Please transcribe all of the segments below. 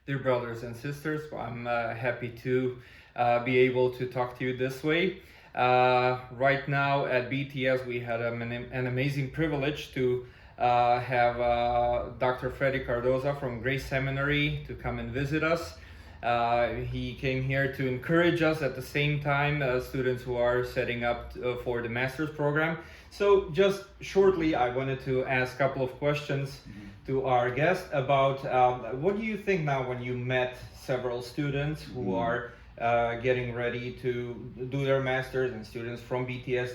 Dear brothers and sisters, I'm happy to be able to talk to you this way. Right now at BTS, we had an amazing privilege to have Dr. Freddy Cardoza from Grace Seminary to come and visit us. He came here to encourage us at the same time, students who are setting up for the master's program. So just shortly, I wanted to ask a couple of questions to our guest about what do you think now when you met several students who are getting ready to do their masters and students from BTS.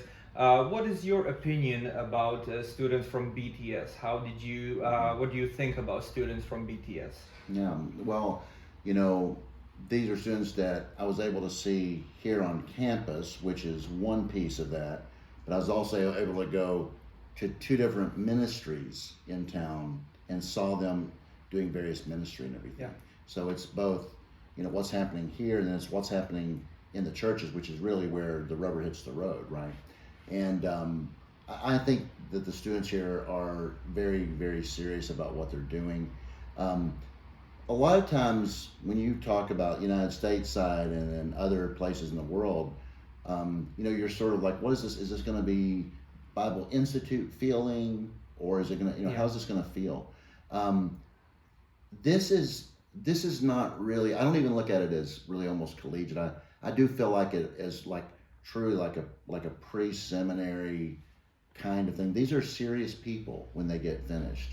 What is your opinion about students from BTS? How did you, what do you think about students from BTS? Yeah, well, these are students that I was able to see here on campus, which is one piece of that. But I was also able to go to two different ministries in town and saw them doing various ministry and everything. Yeah. So it's both, what's happening here, and then it's what's happening in the churches, which is really where the rubber hits the road, right? And I think that the students here are very, very serious about what they're doing. A lot of times when you talk about United States side and then other places in the world, you're sort of like, what is this? Is this going to be Bible Institute feeling, or is it going to, how's this going to feel? This is not really, I don't even look at it as really almost collegiate. I do feel like it as like truly like a pre-seminary kind of thing. These are serious people when they get finished.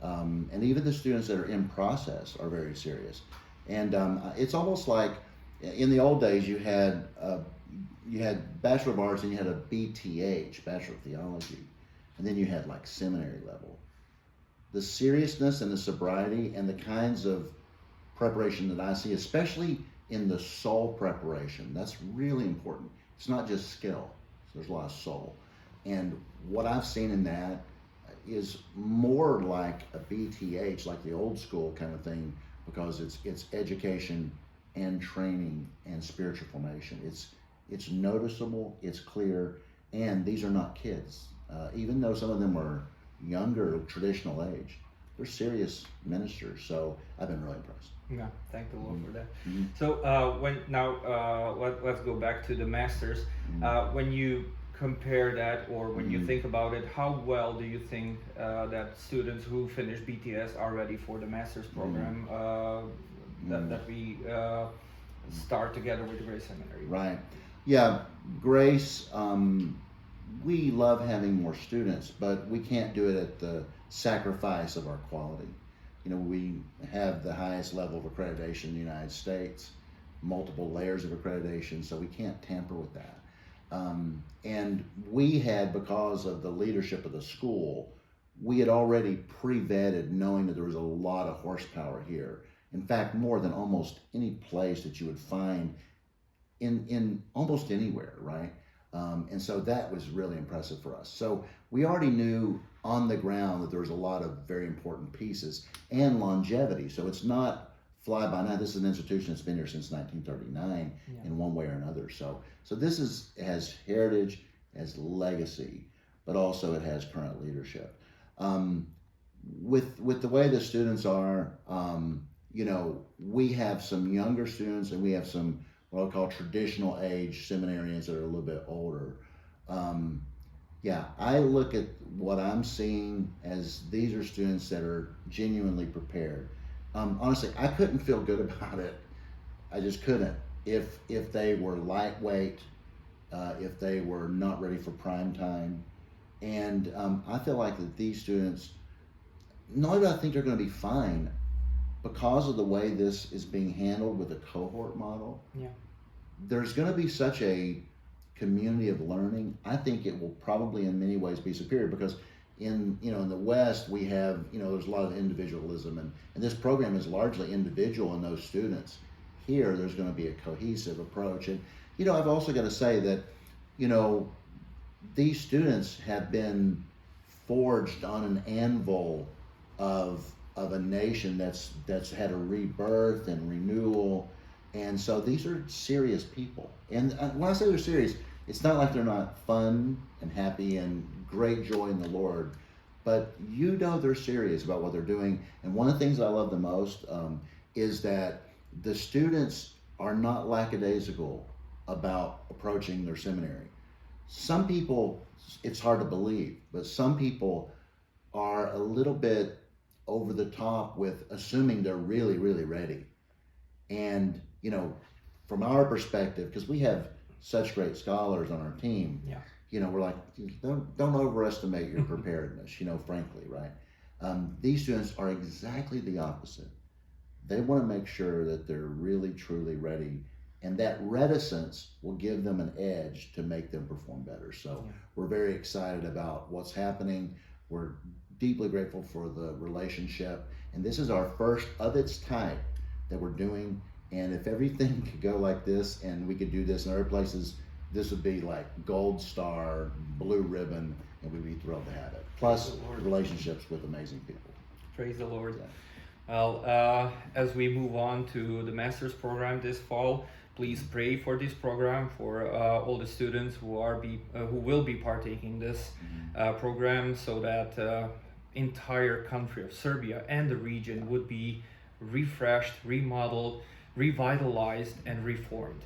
And even the students that are in process are very serious. And it's almost like in the old days you had Bachelor of Arts and you had a BTH, Bachelor of Theology, and then you had like seminary level. The seriousness and the sobriety and the kinds of preparation that I see, especially in the soul preparation, that's really important. It's not just skill, there's a lot of soul. And what I've seen in that is more like a BTH, like the old school kind of thing, because it's education and training and spiritual formation. It's noticeable, it's clear, and these are not kids. Even though some of them are younger, traditional age, they're serious ministers. So I've been really impressed. Yeah, thank the Lord for that. So let's go back to the masters. When you compare that, or when you think about it, how well do you think that students who finish BTS are ready for the master's program that we start together with Grace Seminary? Right. Yeah, Grace, we love having more students, but we can't do it at the sacrifice of our quality. We have the highest level of accreditation in the United States, multiple layers of accreditation, so we can't tamper with that. And we had, because of the leadership of the school, we had already pre-vetted knowing that there was a lot of horsepower here. In fact, more than almost any place that you would find in almost anywhere, right? And so that was really impressive for us. So we already knew on the ground that there was a lot of very important pieces and longevity. So it's not fly by night. This is an institution that's been here since 1939 in one way or another. So this has heritage, has legacy, but also it has current leadership. With the way the students are, we have some younger students and we have some what I'll call traditional age seminarians that are a little bit older. I look at what I'm seeing as these are students that are genuinely prepared. Honestly, I couldn't feel good about it. I just couldn't. If they were lightweight, if they were not ready for prime time. And I feel like that these students, not only do I think they're going to be fine, because of the way this is being handled with a cohort model, there's going to be such a community of learning. I think it will probably in many ways be superior, because in the West we have, there's a lot of individualism, and this program is largely individual in those students. Here there's going to be a cohesive approach. And I've also got to say that these students have been forged on an anvil of a nation that's had a rebirth and renewal, and so these are serious people. And when I say they're serious, it's not like they're not fun and happy and great joy in the Lord, but they're serious about what they're doing. And one of the things I love the most is that the students are not lackadaisical about approaching their seminary. Some people, it's hard to believe, but some people are a little bit over the top with assuming they're really, really ready. And, from our perspective, because we have such great scholars on our team, we're like, don't overestimate your preparedness, frankly, right? These students are exactly the opposite. They want to make sure that they're really, truly ready, and that reticence will give them an edge to make them perform better. So we're very excited about what's happening. We're deeply grateful for the relationship, and this is our first of its type that we're doing. And if everything could go like this and we could do this in other places, this would be like gold star, blue ribbon, and we'd be thrilled to have it. Plus relationships with amazing people. Praise the Lord. Yeah. Well, as we move on to the master's program this fall, please pray for this program, for all the students who will be partaking this program, so that entire country of Serbia and the region would be refreshed, remodeled, revitalized, and reformed.